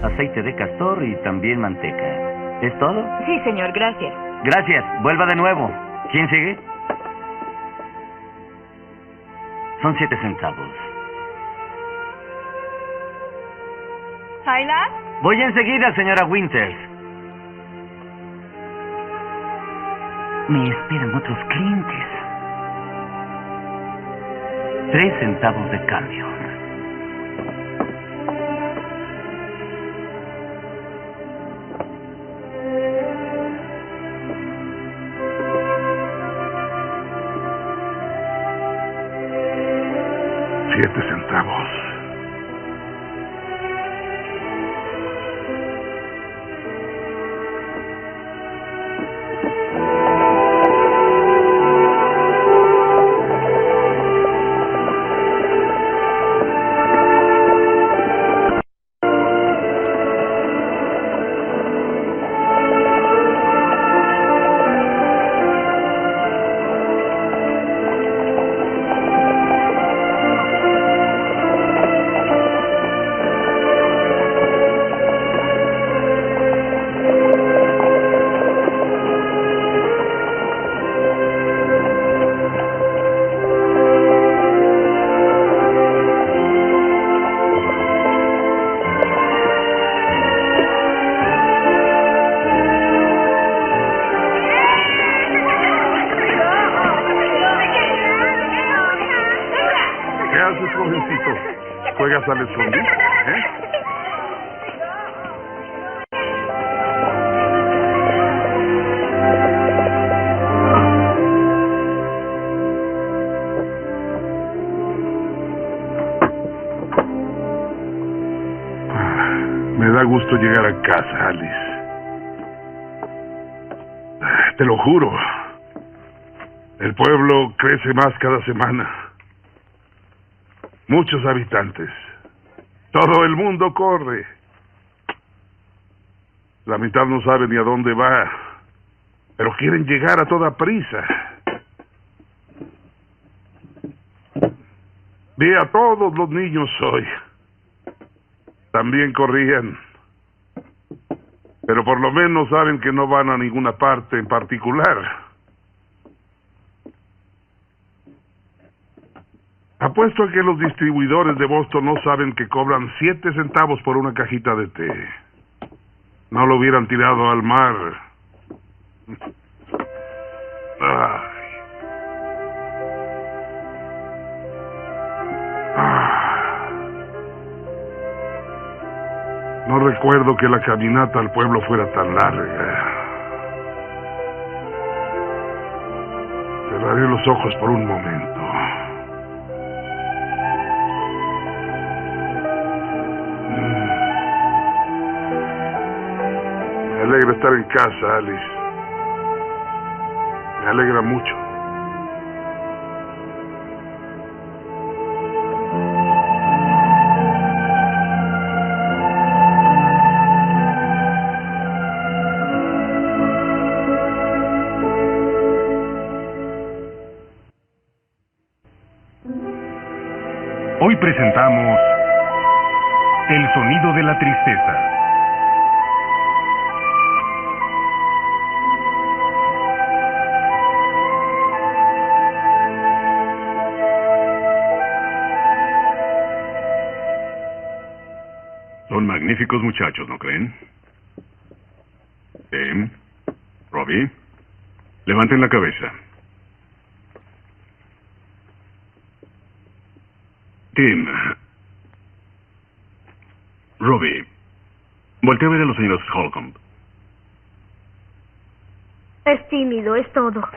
aceite de castor y también manteca. ¿Es todo? Sí, señor, gracias. Gracias. Vuelva de nuevo. ¿Quién sigue? Son 7 centavos. ¿Silas? Voy enseguida, señora Winters. Me esperan otros clientes. 3 centavos de cambio. $7. ¿Qué haces, jovencito? ¿Juegas al escondite? Me da gusto llegar a casa, Alice. Te lo juro. El pueblo crece más cada semana. Muchos habitantes. Todo el mundo corre. La mitad no sabe ni a dónde va, pero quieren llegar a toda prisa. Vi a todos los niños hoy. También corrían. Pero por lo menos saben que no van a ninguna parte en particular. Apuesto a que los distribuidores de Boston no saben que cobran 7 centavos por una cajita de té. No lo hubieran tirado al mar. No recuerdo que la caminata al pueblo fuera tan larga. Cerraré los ojos por un momento. Me alegra estar en casa, Alice. Me alegra mucho. Hoy presentamos El sonido de la tristeza. Son magníficos muchachos, ¿no creen? Tim, Robbie, levanten la cabeza. Tim, Robbie, voltea a ver a los señores Holcomb. Es tímido, es todo.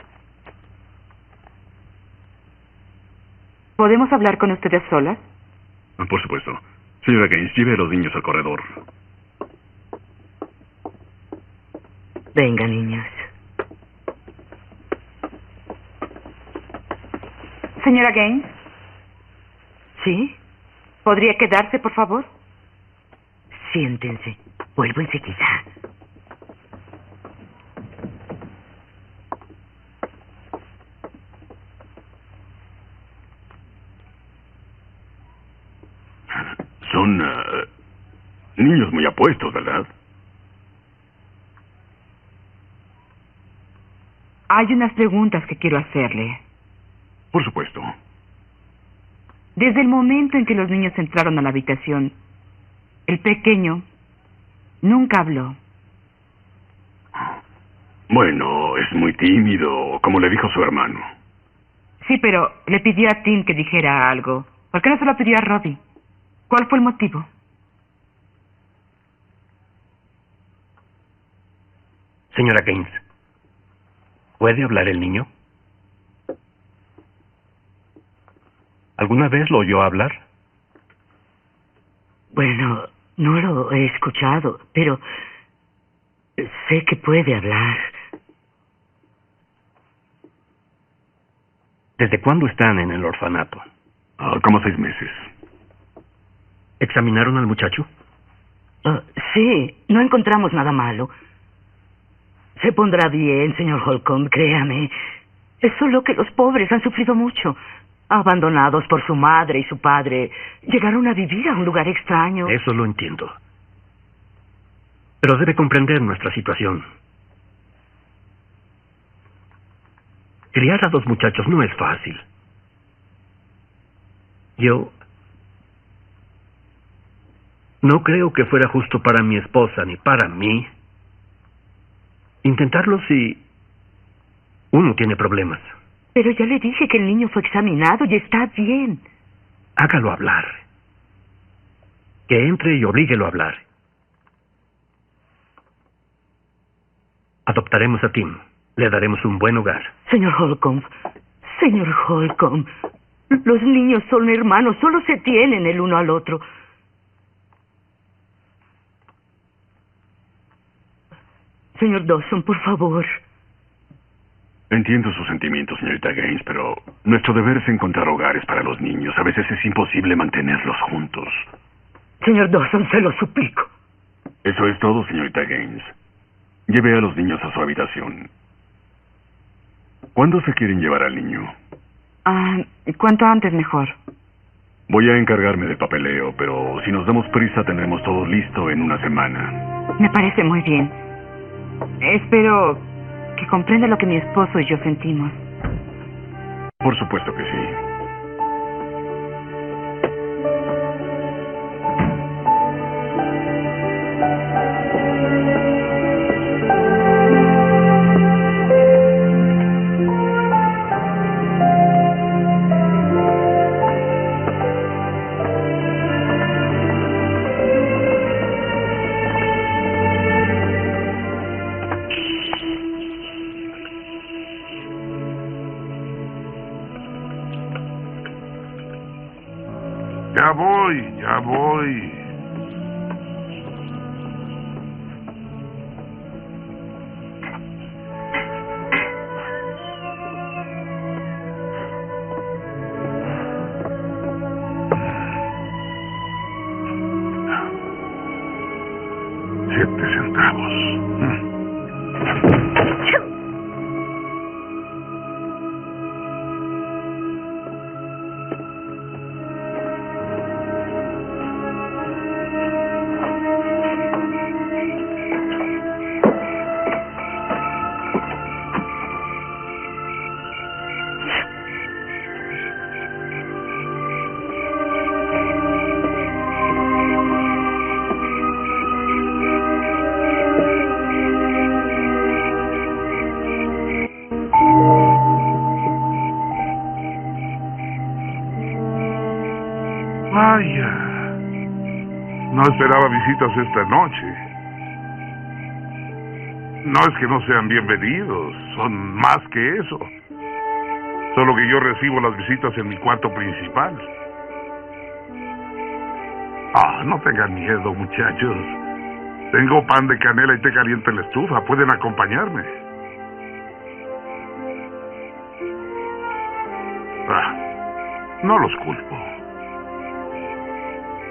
¿Podemos hablar con ustedes solas? Por supuesto. Señora Gaines, lleve a los niños al corredor. Venga, niños. Señora Gaines. ¿Sí? ¿Podría quedarse, por favor? Siéntense. Vuelvo enseguida. Niños muy apuestos, ¿verdad? Hay unas preguntas que quiero hacerle. Por supuesto. Desde el momento en que los niños entraron a la habitación, el pequeño nunca habló. Bueno, es muy tímido, como le dijo su hermano. Sí, pero le pidió a Tim que dijera algo. ¿Por qué no se lo pidió a Robbie? ¿Cuál fue el motivo? Señora Gaines, ¿puede hablar el niño? ¿Alguna vez lo oyó hablar? Bueno, no lo he escuchado, pero sé que puede hablar. ¿Desde cuándo están en el orfanato? Como 6 meses. ¿Examinaron al muchacho? Sí, no encontramos nada malo. Se pondrá bien, señor Holcomb, créame. Es solo que los pobres han sufrido mucho. Abandonados por su madre y su padre, llegaron a vivir a un lugar extraño. Eso lo entiendo. Pero debe comprender nuestra situación. Criar a 2 muchachos no es fácil. Yo no creo que fuera justo para mi esposa ni para mí intentarlo si uno tiene problemas. Pero ya le dije que el niño fue examinado y está bien. Hágalo hablar. Que entre y oblíguelo a hablar. Adoptaremos a Tim. Le daremos un buen hogar. Señor Holcomb, los niños son hermanos, solo se tienen el uno al otro. Señor Dawson, por favor. Entiendo sus sentimientos, señorita Gaines, pero nuestro deber es encontrar hogares para los niños. A veces es imposible mantenerlos juntos. Señor Dawson, se lo suplico. Eso es todo, señorita Gaines. Lleve a los niños a su habitación. ¿Cuándo se quieren llevar al niño? Cuanto antes mejor. Voy a encargarme del papeleo, pero si nos damos prisa tendremos todo listo en una semana. Me parece muy bien. Espero que comprenda lo que mi esposo y yo sentimos. Por supuesto que sí. Ya voy. $7. Vaya. No esperaba visitas esta noche. No es que no sean bienvenidos, son más que eso. Solo que yo recibo las visitas en mi cuarto principal. No tengan miedo, muchachos. Tengo pan de canela y té caliente en la estufa. Pueden acompañarme. No los culpo.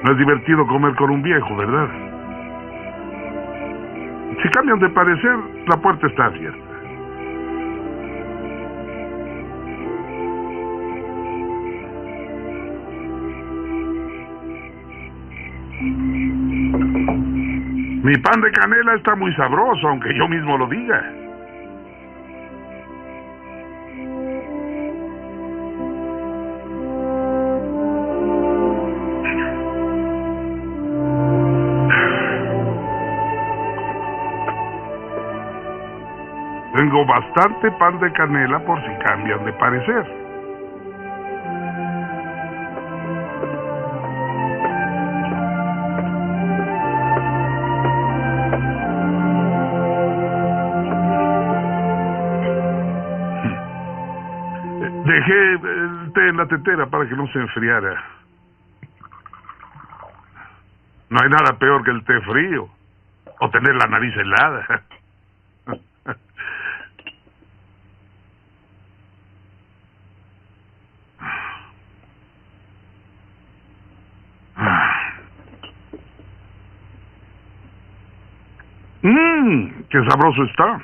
No es divertido comer con un viejo, ¿verdad? Si cambian de parecer, la puerta está abierta. Mi pan de canela está muy sabroso, aunque yo mismo lo diga. Tengo bastante pan de canela por si cambian de parecer. Dejé el té en la tetera para que no se enfriara. No hay nada peor que el té frío o tener la nariz helada. ¡Qué sabroso está!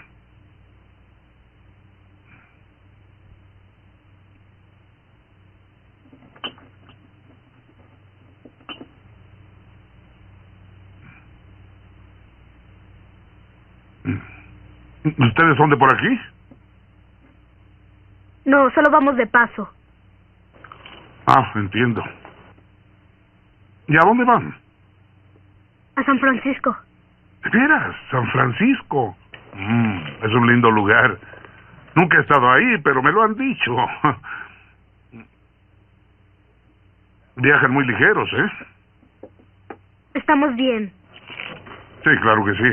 ¿Ustedes son de por aquí? No, solo vamos de paso. Ah, entiendo. ¿Y a dónde van? A San Francisco. ¿De veras? San Francisco. Es un lindo lugar. Nunca he estado ahí, pero me lo han dicho. Viajan muy ligeros, ¿eh? Estamos bien. Sí, claro que sí.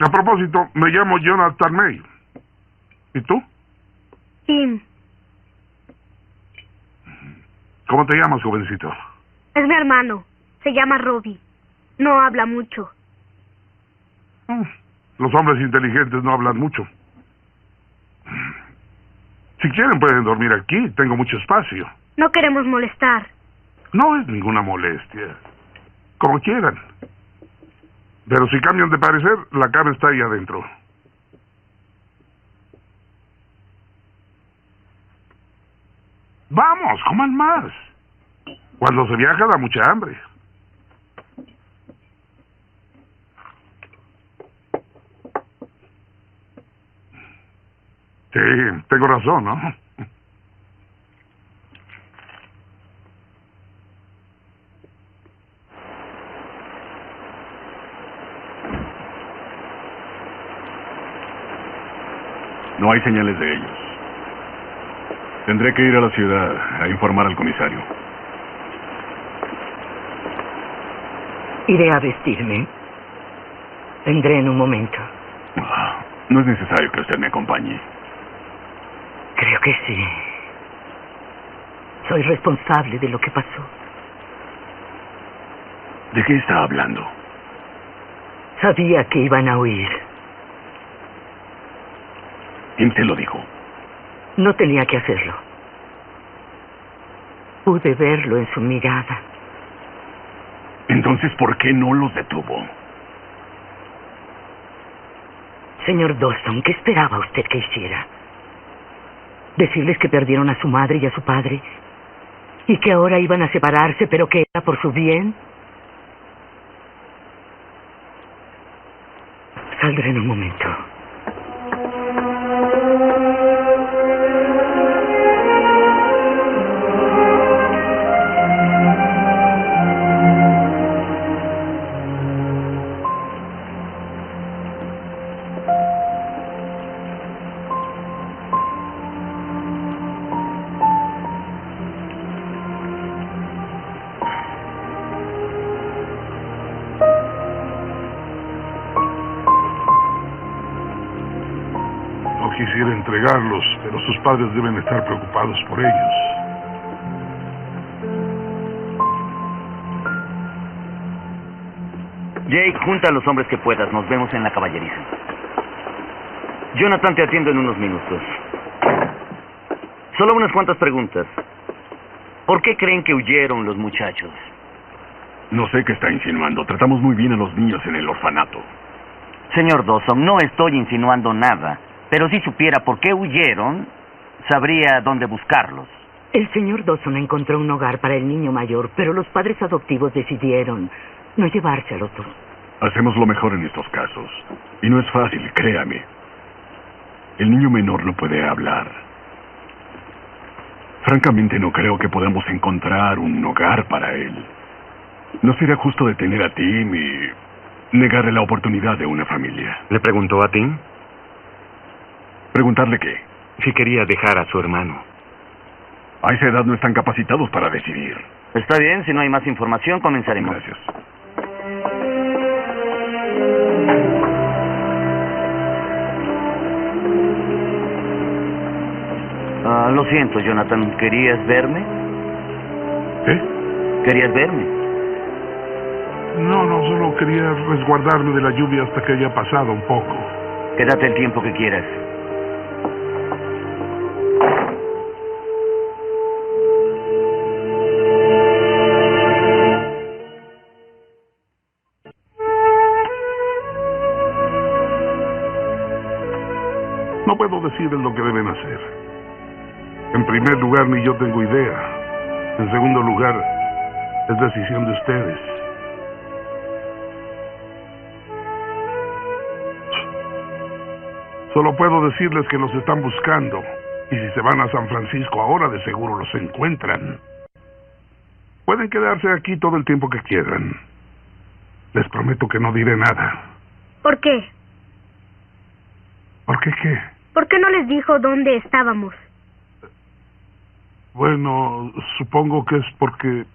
A propósito, me llamo Jonathan May. ¿Y tú? Tim. ¿Cómo te llamas, jovencito? Es mi hermano. Se llama Robbie. No habla mucho. Los hombres inteligentes no hablan mucho. Si quieren pueden dormir aquí. Tengo mucho espacio. No queremos molestar. No es ninguna molestia. Como quieran. Pero si cambian de parecer, la cama está ahí adentro. Vamos, coman más. Cuando se viaja da mucha hambre. Sí, tengo razón, ¿no? No hay señales de ellos. Tendré que ir a la ciudad a informar al comisario. Iré a vestirme. Vendré en un momento. No es necesario que usted me acompañe. Creo que sí. Soy responsable de lo que pasó. ¿De qué está hablando? Sabía que iban a huir. ¿Quién te lo dijo? No tenía que hacerlo. Pude verlo en su mirada. Entonces, ¿por qué no los detuvo? Señor Dawson, ¿qué esperaba usted que hiciera? ¿Decirles que perdieron a su madre y a su padre? ¿Y que ahora iban a separarse, pero que era por su bien? Saldré en un momento. No quisiera entregarlos, pero sus padres deben estar preocupados por ellos. Jake, junta a los hombres que puedas. Nos vemos en la caballeriza. Jonathan, te atiendo en unos minutos. Solo unas cuantas preguntas. ¿Por qué creen que huyeron los muchachos? No sé qué está insinuando. Tratamos muy bien a los niños en el orfanato. Señor Dawson, no estoy insinuando nada. Pero si supiera por qué huyeron, sabría dónde buscarlos. El señor Dawson encontró un hogar para el niño mayor, pero los padres adoptivos decidieron no llevarse a los dos. Hacemos lo mejor en estos casos. Y no es fácil, créame. El niño menor no puede hablar. Francamente, no creo que podamos encontrar un hogar para él. No sería justo detener a Tim y negarle la oportunidad de una familia. ¿Le preguntó a Tim? ¿Preguntarle qué? Si quería dejar a su hermano. A esa edad no están capacitados para decidir. Está bien, si no hay más información, comenzaremos. Gracias. Lo siento, Jonathan. ¿Querías verme? ¿Qué? ¿Querías verme? No, solo quería resguardarme de la lluvia hasta que haya pasado un poco. Quédate el tiempo que quieras. No puedo decirles lo que deben hacer. En primer lugar, ni yo tengo idea. En segundo lugar, es decisión de ustedes. Solo puedo decirles que los están buscando. Y si se van a San Francisco ahora, de seguro los encuentran. Pueden quedarse aquí todo el tiempo que quieran. Les prometo que no diré nada. ¿Por qué? ¿Por qué qué? ¿Por qué no les dijo dónde estábamos? Bueno, supongo que es porque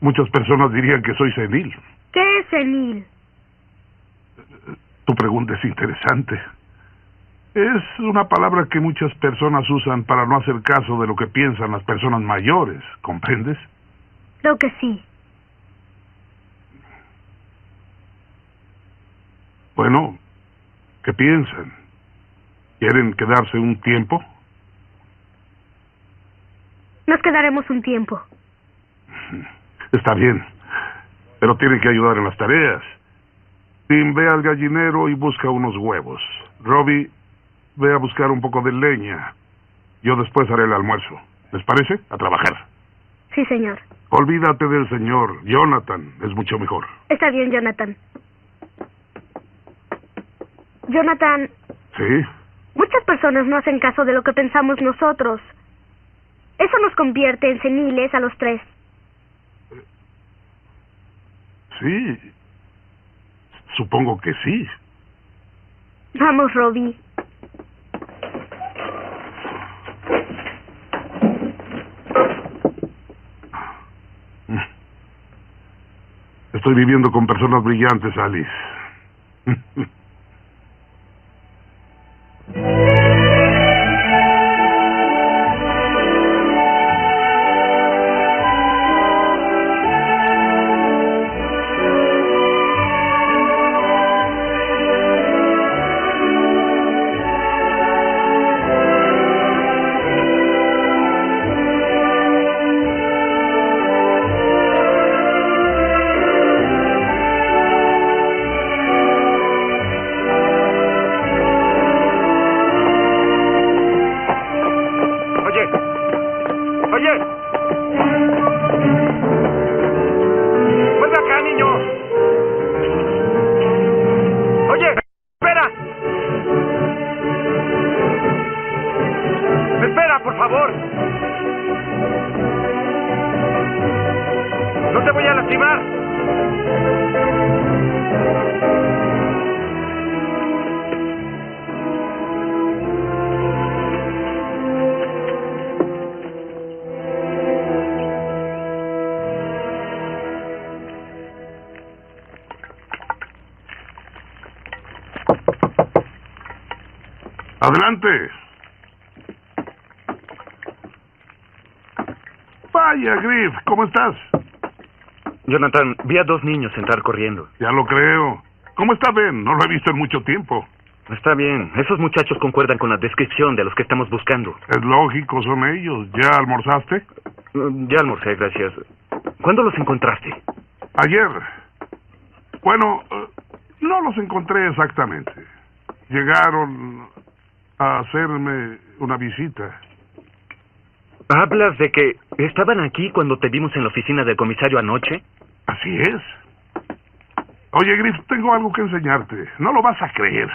muchas personas dirían que soy senil. ¿Qué es senil? Tu pregunta es interesante. Es una palabra que muchas personas usan para no hacer caso de lo que piensan las personas mayores, ¿comprendes? Creo que sí. Bueno, ¿qué piensan? ¿Quieren quedarse un tiempo? Nos quedaremos un tiempo. Está bien, pero tienen que ayudar en las tareas. Tim, ve al gallinero y busca unos huevos. Robbie, ve a buscar un poco de leña. Yo después haré el almuerzo. ¿Les parece? A trabajar. Sí, señor. Olvídate del señor. Jonathan es mucho mejor. Está bien, Jonathan. Jonathan, ¿Sí? muchas personas no hacen caso de lo que pensamos nosotros. Eso nos convierte en seniles a los tres. Sí. Supongo que sí. Vamos, Robbie. Estoy viviendo con personas brillantes, Alice. Adelante. Vaya, Griff, ¿cómo estás? Jonathan, vi a dos niños entrar corriendo. Ya lo creo. ¿Cómo está Ben? No lo he visto en mucho tiempo. Está bien. Esos muchachos concuerdan con la descripción de los que estamos buscando. Es lógico, son ellos. ¿Ya almorzaste? Ya almorcé, gracias. ¿Cuándo los encontraste? Ayer. Bueno, no los encontré exactamente. Llegaron a hacerme una visita. ¿Hablas de que estaban aquí cuando te vimos en la oficina del comisario anoche? Así es. Oye, Griff, tengo algo que enseñarte. No lo vas a creer.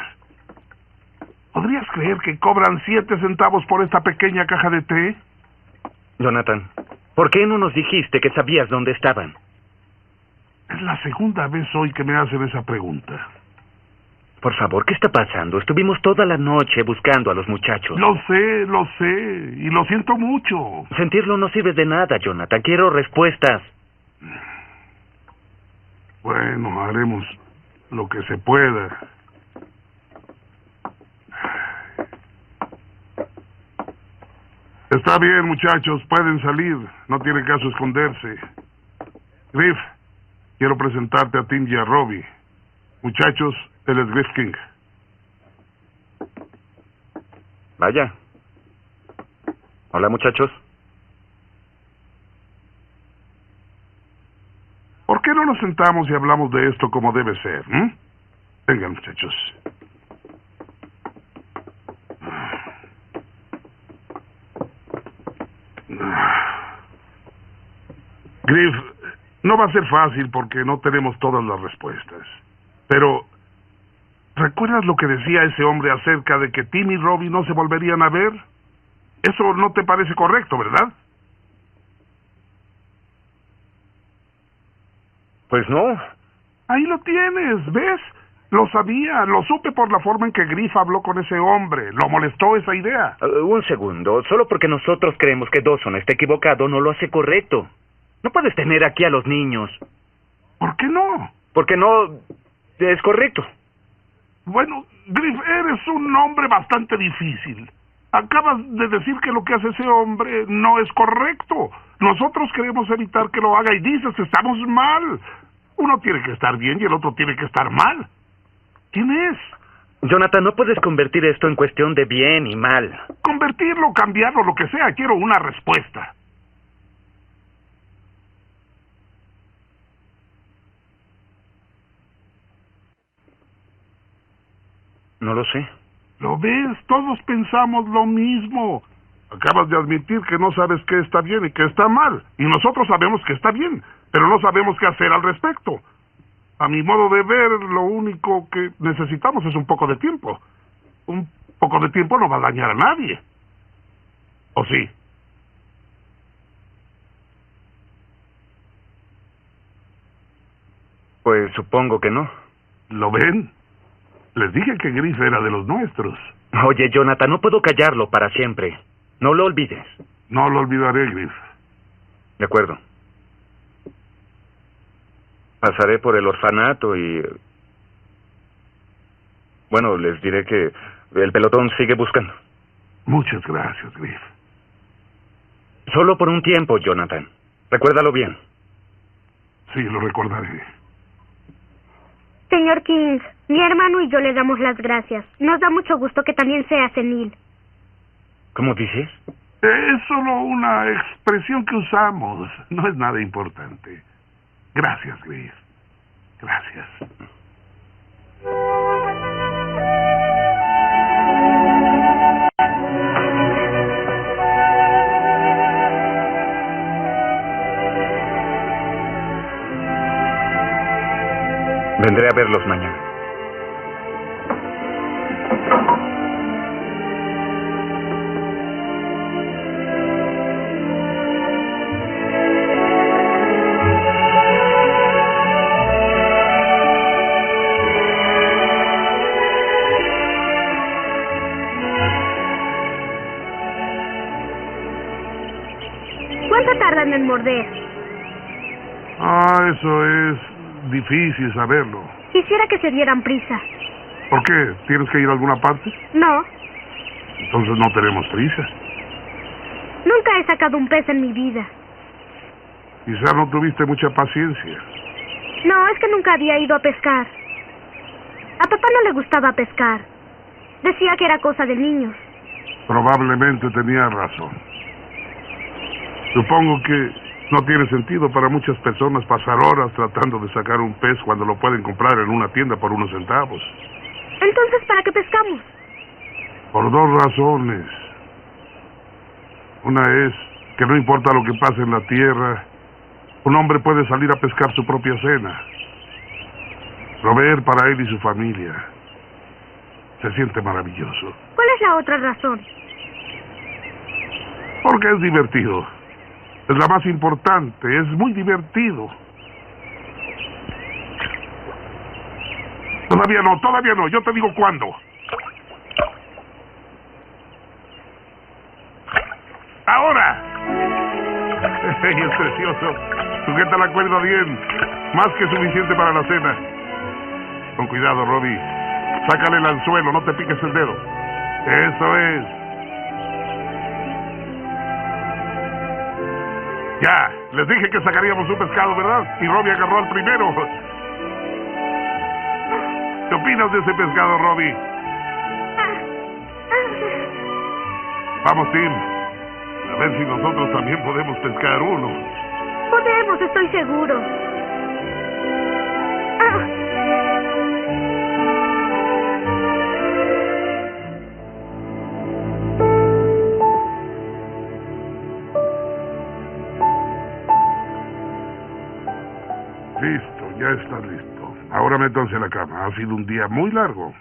¿Podrías creer que cobran 7 centavos por esta pequeña caja de té? Jonathan, ¿por qué no nos dijiste que sabías dónde estaban? Es la segunda vez hoy que me hacen esa pregunta. Por favor, ¿qué está pasando? Estuvimos toda la noche buscando a los muchachos. Lo sé, y lo siento mucho. Sentirlo no sirve de nada, Jonathan. Quiero respuestas. Bueno, haremos lo que se pueda. Está bien, muchachos, pueden salir. No tiene caso esconderse. Griff, quiero presentarte a Tim y a Robbie. Muchachos, él es Griff King. Vaya. Hola, muchachos. ¿Por qué no nos sentamos y hablamos de esto como debe ser? Vengan, muchachos. Griff, no va a ser fácil porque no tenemos todas las respuestas. Pero, ¿recuerdas lo que decía ese hombre acerca de que Tim y Robbie no se volverían a ver? Eso no te parece correcto, ¿verdad? Pues no. Ahí lo tienes, ¿ves? Lo sabía, lo supe por la forma en que Griff habló con ese hombre. Lo molestó esa idea. Un segundo. Solo porque nosotros creemos que Dawson está equivocado no lo hace correcto. No puedes tener aquí a los niños. ¿Por qué no? Porque no es correcto. Bueno, Griff, eres un hombre bastante difícil. Acabas de decir que lo que hace ese hombre no es correcto. Nosotros queremos evitar que lo haga y dices que estamos mal. Uno tiene que estar bien y el otro tiene que estar mal. ¿Quién es? Jonathan, no puedes convertir esto en cuestión de bien y mal. Convertirlo, cambiarlo, lo que sea. Quiero una respuesta. No lo sé. ¿Lo ves? Todos pensamos lo mismo. Acabas de admitir que no sabes qué está bien y qué está mal. Y nosotros sabemos que está bien, pero no sabemos qué hacer al respecto. A mi modo de ver, lo único que necesitamos es un poco de tiempo. Un poco de tiempo no va a dañar a nadie. ¿O sí? Pues supongo que no. ¿Lo ven? Les dije que Griff era de los nuestros. Oye, Jonathan, no puedo callarlo para siempre. No lo olvides. No lo olvidaré, Griff. De acuerdo. Pasaré por el orfanato y... Bueno, les diré que el pelotón sigue buscando. Muchas gracias, Griff. Solo por un tiempo, Jonathan. Recuérdalo bien. Sí, lo recordaré. Señor King, mi hermano y yo le damos las gracias. Nos da mucho gusto que también sea senil. ¿Cómo dices? Es solo una expresión que usamos. No es nada importante. Gracias, Griff. Gracias. Vendré a verlos mañana. ¿Cuánto tardan en morder? Eso es difícil saberlo. Quisiera que se dieran prisa. ¿Por qué? ¿Tienes que ir a alguna parte? No, Entonces no tenemos prisa. nunca he sacado un pez en mi vida. Quizá no tuviste mucha paciencia. No, es que nunca había ido a pescar. A papá no le gustaba pescar. Decía que era cosa de niños. Probablemente tenía razón. Supongo que no tiene sentido para muchas personas pasar horas tratando de sacar un pez cuando lo pueden comprar en una tienda por unos centavos. Entonces, ¿para qué pescamos? Por dos razones. Una es que no importa lo que pase en la tierra, un hombre puede salir a pescar su propia cena, proveer para él y su familia. Se siente maravilloso. ¿Cuál es la otra razón? Porque es divertido. Es la más importante, es muy divertido. Todavía no, yo te digo cuándo. ¡Ahora! Es precioso. Sujeta la cuerda bien. Más que suficiente para la cena. Con cuidado, Robbie. Sácale el anzuelo, no te piques el dedo. Eso es. Ya, les dije que sacaríamos un pescado, ¿verdad? Y Robbie agarró al primero. ¿Qué opinas de ese pescado, Robbie? Vamos, Tim. A ver si nosotros también podemos pescar uno. Podemos, estoy seguro. Listo, ya estás listo. Ahora métanse a la cama. Ha sido un día muy largo.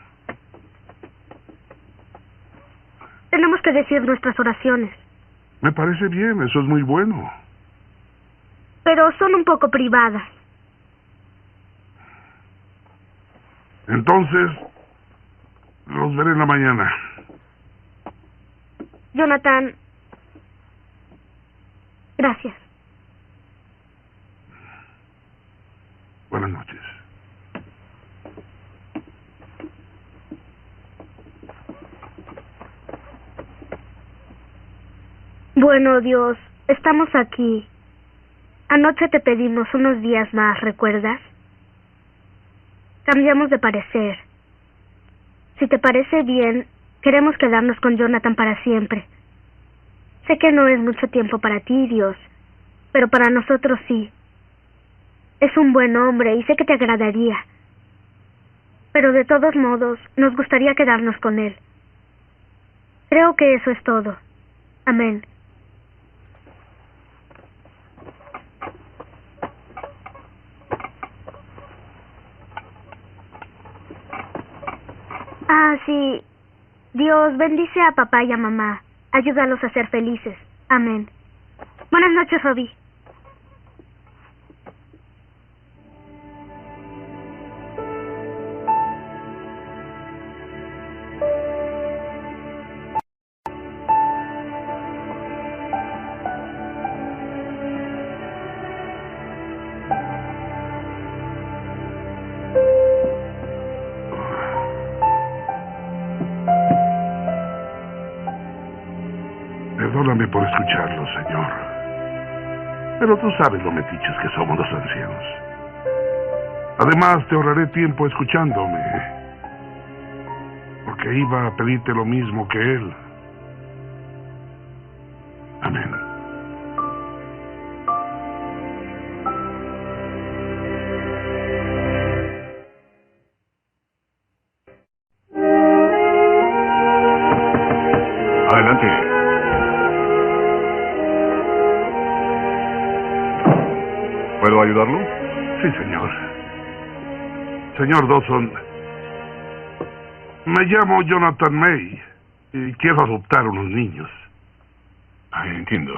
Tenemos que decir nuestras oraciones. Me parece bien, eso es muy bueno. Pero son un poco privadas. Entonces, los veré en la mañana. Jonathan, gracias. Buenas noches. Bueno, Dios, estamos aquí. Anoche te pedimos unos días más, ¿recuerdas? Cambiamos de parecer. Si te parece bien, queremos quedarnos con Jonathan para siempre. Sé que no es mucho tiempo para ti, Dios, pero para nosotros sí. Es un buen hombre y sé que te agradaría. Pero de todos modos, nos gustaría quedarnos con él. Creo que eso es todo. Amén. Ah, sí. Dios bendice a papá y a mamá. Ayúdalos a ser felices. Amén. Buenas noches, Robbie. Perdóname por escucharlo, Señor. Pero tú sabes lo metiches que somos los ancianos. Además, te ahorraré tiempo escuchándome. Porque iba a pedirte lo mismo que él. Amén. Adelante. ¿Puedo ayudarlo? Sí, señor. Señor Dawson, me llamo Jonathan May y quiero adoptar unos niños. Entiendo.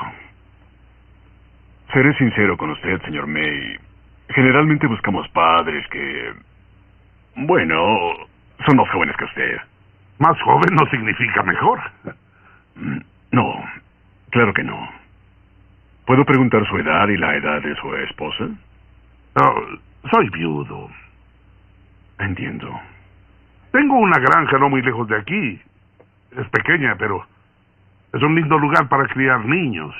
Seré sincero con usted, señor May. Generalmente buscamos padres que... bueno, son más jóvenes que usted. Más joven no significa mejor. No, claro que no. ¿Puedo preguntar su edad y la edad de su esposa? No, soy viudo. Entiendo. Tengo una granja no muy lejos de aquí. Es pequeña, pero es un lindo lugar para criar niños.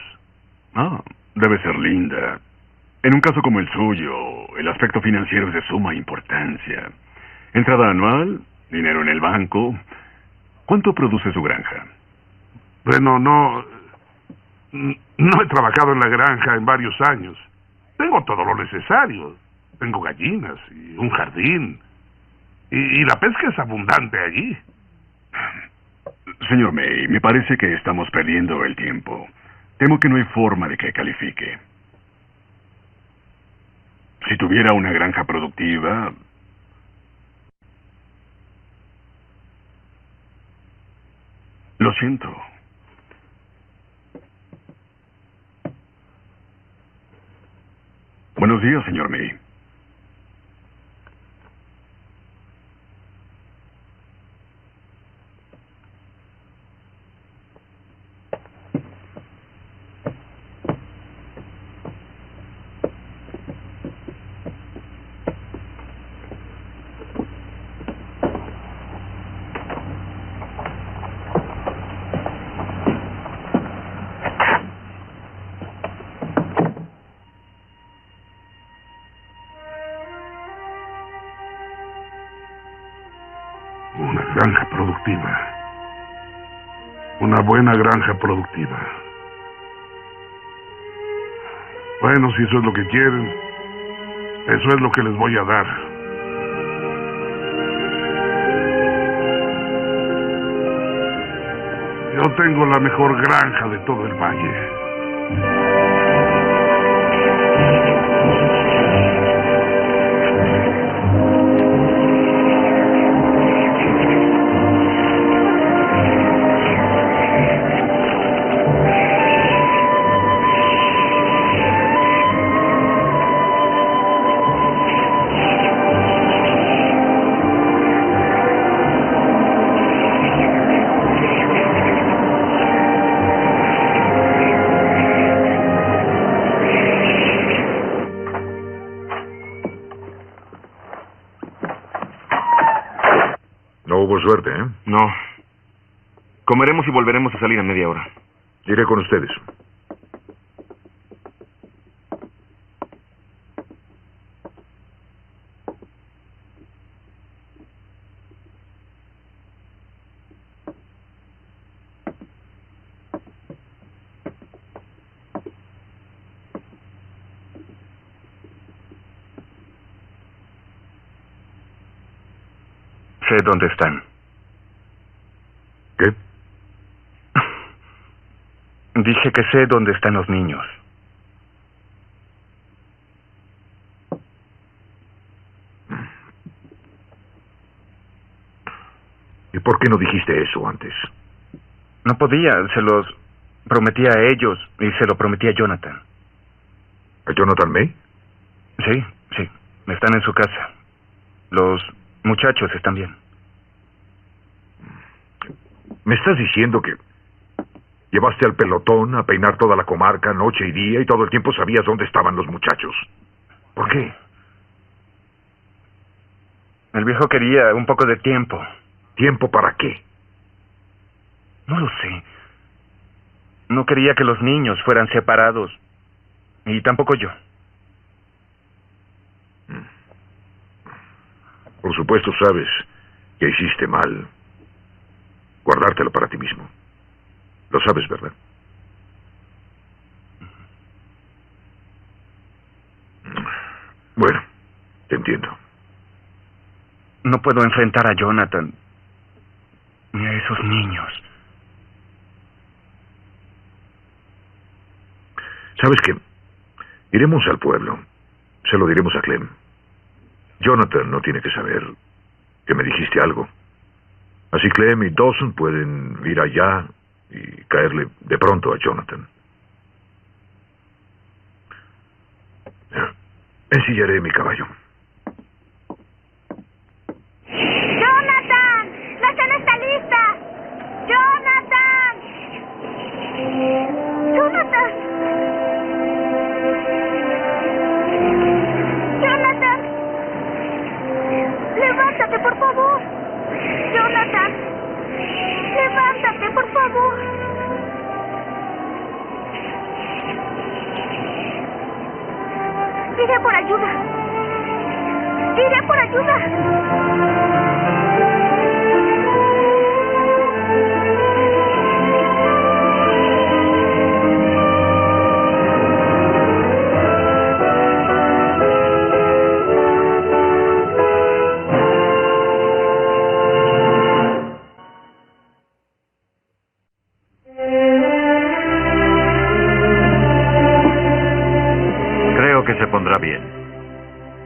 Ah, debe ser linda. En un caso como el suyo, el aspecto financiero es de suma importancia. Entrada anual, dinero en el banco. ¿Cuánto produce su granja? Bueno, no he trabajado en la granja en varios años. Tengo todo lo necesario. Tengo gallinas y un jardín. Y la pesca es abundante allí. Señor May, me parece que estamos perdiendo el tiempo. Temo que no hay forma de que califique. Si tuviera una granja productiva... Lo siento. Buenos días, señor May. Una granja productiva. Una buena granja productiva. Bueno, si eso es lo que quieren, eso es lo que les voy a dar. Yo tengo la mejor granja de todo el valle. No hubo suerte, ¿eh? No. Comeremos y volveremos a salir en media hora. Iré con ustedes. Sé dónde están. ¿Qué? Dije que sé dónde están los niños. ¿Y por qué no dijiste eso antes? No podía, se los prometí a ellos y se lo prometí a Jonathan. ¿A Jonathan May? Sí, sí, están en su casa. Los muchachos están bien. ¿Me estás diciendo que llevaste al pelotón a peinar toda la comarca noche y día y todo el tiempo sabías dónde estaban los muchachos? ¿Por qué? El viejo quería un poco de tiempo. ¿Tiempo para qué? No lo sé. No quería que los niños fueran separados. Y tampoco yo. Por supuesto sabes que hiciste mal. Guardártelo para ti mismo. Lo sabes, ¿verdad? Bueno, te entiendo. No puedo enfrentar a Jonathan ni a esos niños. ¿Sabes qué? Iremos al pueblo. Se lo diremos a Clem. Jonathan no tiene que saber que me dijiste algo. Así Clem y Dawson pueden ir allá y caerle de pronto a Jonathan. Ensillaré mi caballo. ¡Jonathan! ¡La cena está lista! ¡Jonathan! ¡Jonathan! ¡Jonathan! ¡Levántate, por favor! ¡Jonathan! ¡Levántate, por favor! Iré por ayuda. Iré por ayuda.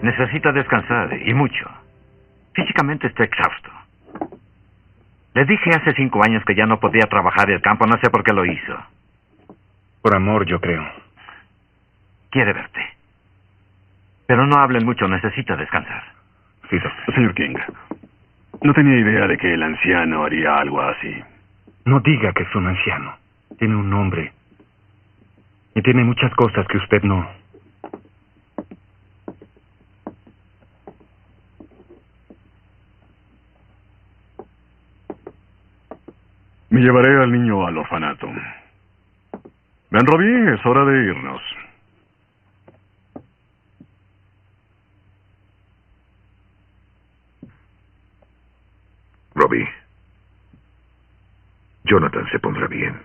Necesita descansar, y mucho. Físicamente está exhausto. Le dije hace 5 años que ya no podía trabajar el campo, no sé por qué lo hizo. Por amor, yo creo. Quiere verte. Pero no hablen mucho, necesita descansar. Sí, señor King. No tenía idea de que el anciano haría algo así. No diga que es un anciano. Tiene un nombre. Y tiene muchas cosas que usted no. Me llevaré al niño al orfanato. Ven, Robbie, es hora de irnos. Robbie, Jonathan se pondrá bien.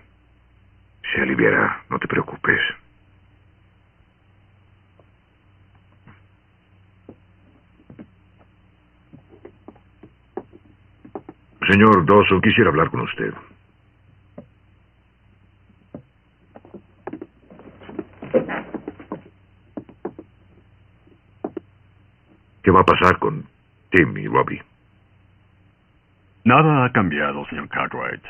Se aliviará, no te preocupes. Señor Dawson, quisiera hablar con usted. ¿Qué va a pasar con Tim y Robbie? Nada ha cambiado, señor Cartwright.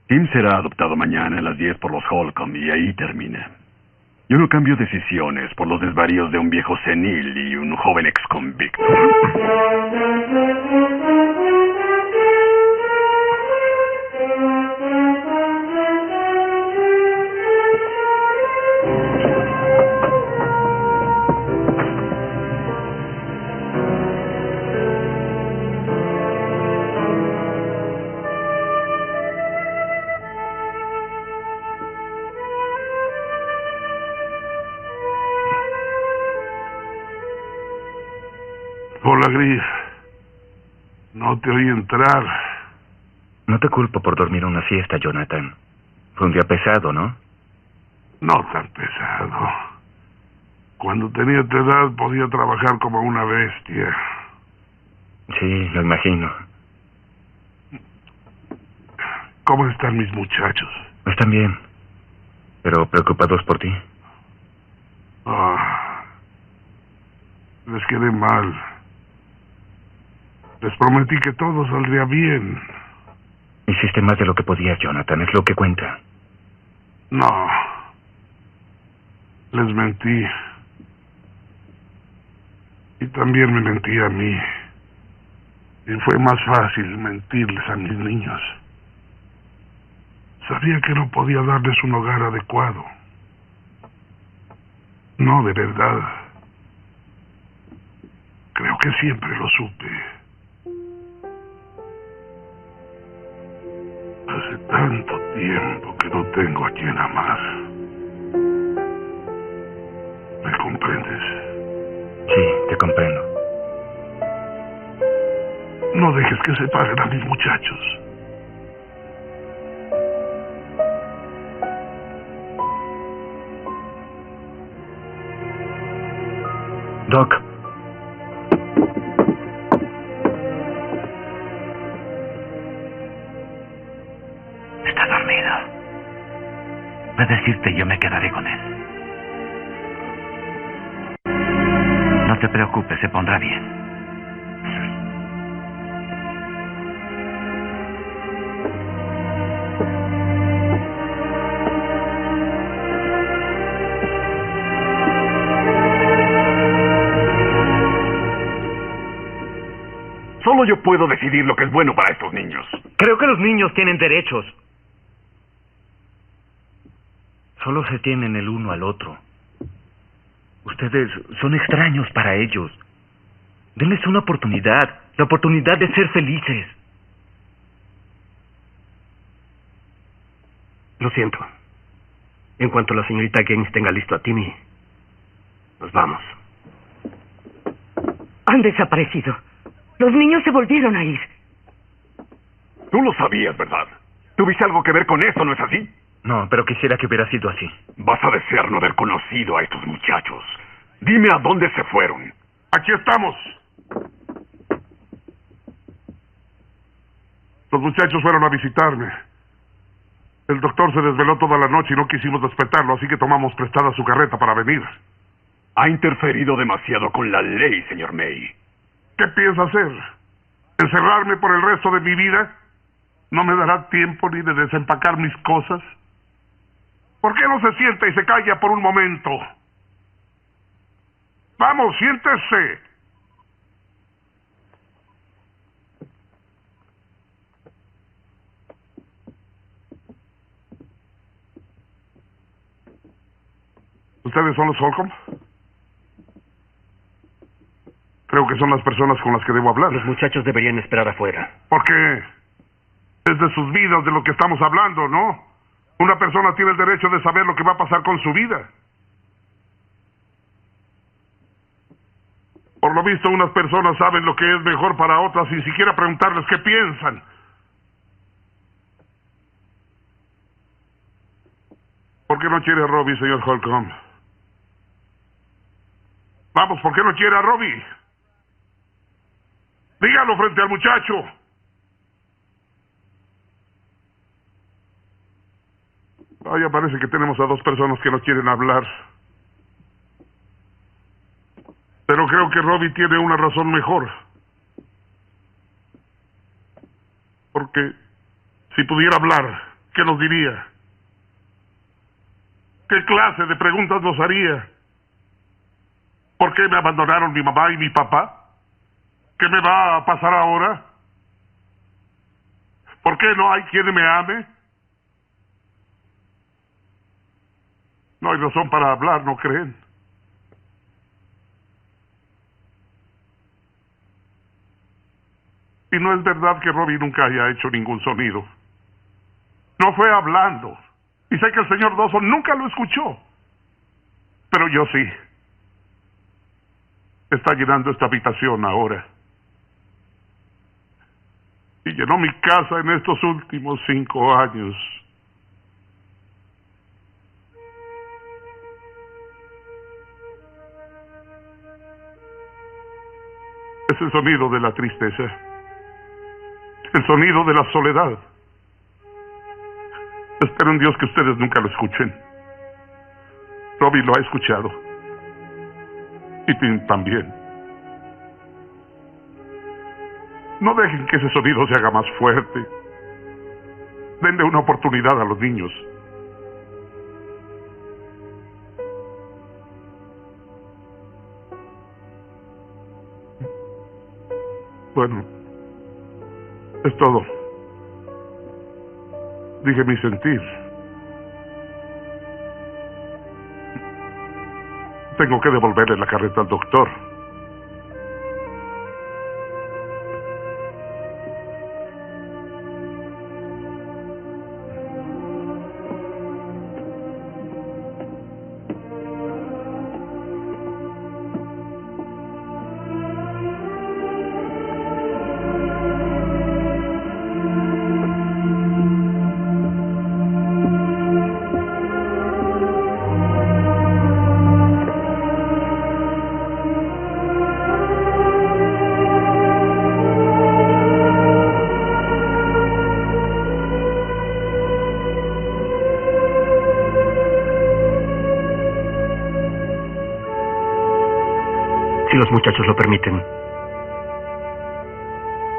Tim será adoptado mañana a las 10 por los Holcomb y ahí termina. Yo no cambio decisiones por los desvaríos de un viejo senil y un joven exconvicto. Hola, Gris. No te oí entrar. No te culpo por dormir una siesta, Jonathan. Fue un día pesado, ¿no? No tan pesado. Cuando tenía tu edad podía trabajar como una bestia. Sí, lo imagino. ¿Cómo están mis muchachos? Están bien, pero preocupados por ti. Les quedé mal. Les prometí que todo saldría bien. Hiciste más de lo que podías, Jonathan, es lo que cuenta. No. Les mentí. Y también me mentí a mí. Y fue más fácil mentirles a mis niños. Sabía que no podía darles un hogar adecuado. No, de verdad. Creo que siempre lo supe. Hace tanto tiempo que no tengo a quien amar. ¿Me comprendes? Sí, te comprendo. No dejes que separen a mis muchachos. Doc. Está dormido. Puedes irte, yo me quedaré con él. No te preocupes, se pondrá bien. Solo yo puedo decidir lo que es bueno para estos niños. Creo que los niños tienen derechos. Solo se tienen el uno al otro. Ustedes son extraños para ellos. Denles una oportunidad, la oportunidad de ser felices. Lo siento. En cuanto la señorita Gaines tenga listo a Timmy, nos vamos. Han desaparecido. Los niños se volvieron a ir. Tú lo sabías, ¿verdad? ¿Tuviste algo que ver con esto, no es así? No, pero quisiera que hubiera sido así. Vas a desear no haber conocido a estos muchachos. Dime a dónde se fueron. Aquí estamos. Los muchachos fueron a visitarme. El doctor se desveló toda la noche y no quisimos despertarlo, así que tomamos prestada su carreta para venir. Ha interferido demasiado con la ley, señor May. ¿Qué piensa hacer? ¿Encerrarme por el resto de mi vida? ¿No me dará tiempo ni de desempacar mis cosas? ¿Por qué no se sienta y se calla por un momento? Vamos, siéntese. ¿Ustedes son los Holcomb? Creo que son las personas con las que debo hablar. Los muchachos deberían esperar afuera. ¿Por qué? Es de sus vidas de lo que estamos hablando, ¿no? Una persona tiene el derecho de saber lo que va a pasar con su vida. Por lo visto, unas personas saben lo que es mejor para otras sin siquiera preguntarles qué piensan. ¿Por qué no quiere a Robbie, señor Holcomb? Vamos, ¿por qué no quiere a Robbie? Dígalo frente al muchacho. Ya parece que tenemos a dos personas que no quieren hablar. Pero creo que Robbie tiene una razón mejor. Porque si pudiera hablar, ¿qué nos diría? ¿Qué clase de preguntas nos haría? ¿Por qué me abandonaron mi mamá y mi papá? ¿Qué me va a pasar ahora? ¿Por qué no hay quien me ame? No hay razón para hablar, ¿no creen? Y no es verdad que Robbie nunca haya hecho ningún sonido. No fue hablando. Y sé que el señor Dawson nunca lo escuchó. Pero yo sí. Está llenando esta habitación ahora. Y llenó mi casa en estos últimos 5 años. Es el sonido de la tristeza. El sonido de la soledad. Espero en Dios que ustedes nunca lo escuchen. Robbie lo ha escuchado. Y Tim también. No dejen que ese sonido se haga más fuerte. Denle una oportunidad a los niños. Bueno, es todo. Dije mi sentir. Tengo que devolverle la carreta al doctor. Si los muchachos lo permiten,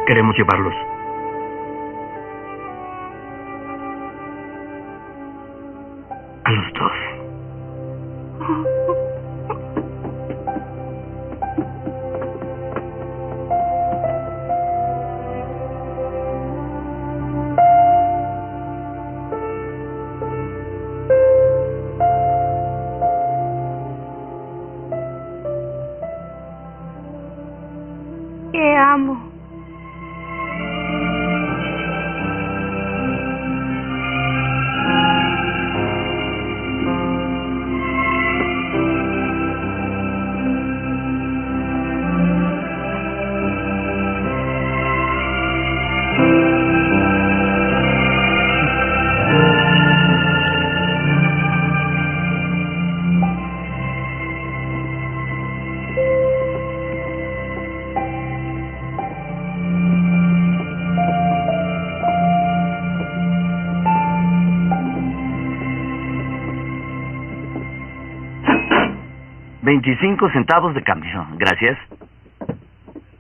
queremos llevarlos. A los dos. Te amo. 25 centavos de cambio. Gracias.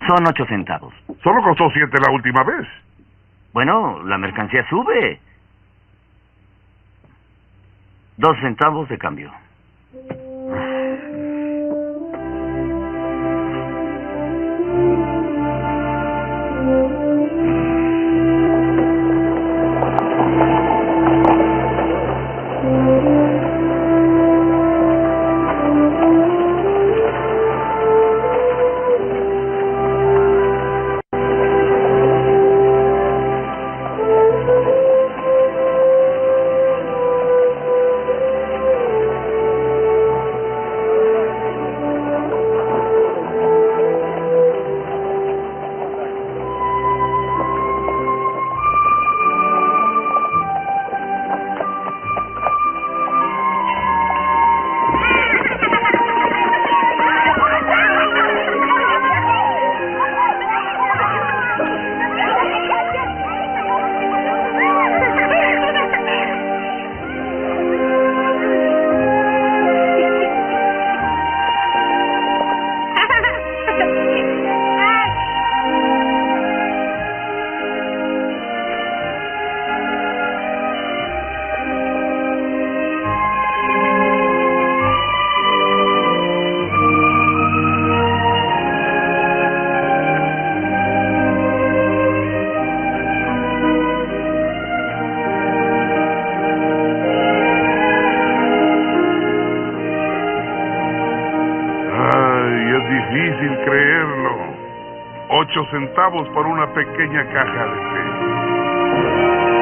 Son 8 centavos. Solo costó 7 la última vez. Bueno, la mercancía sube. 2 centavos de cambio. Difícil creerlo. 8 centavos por una pequeña caja de té.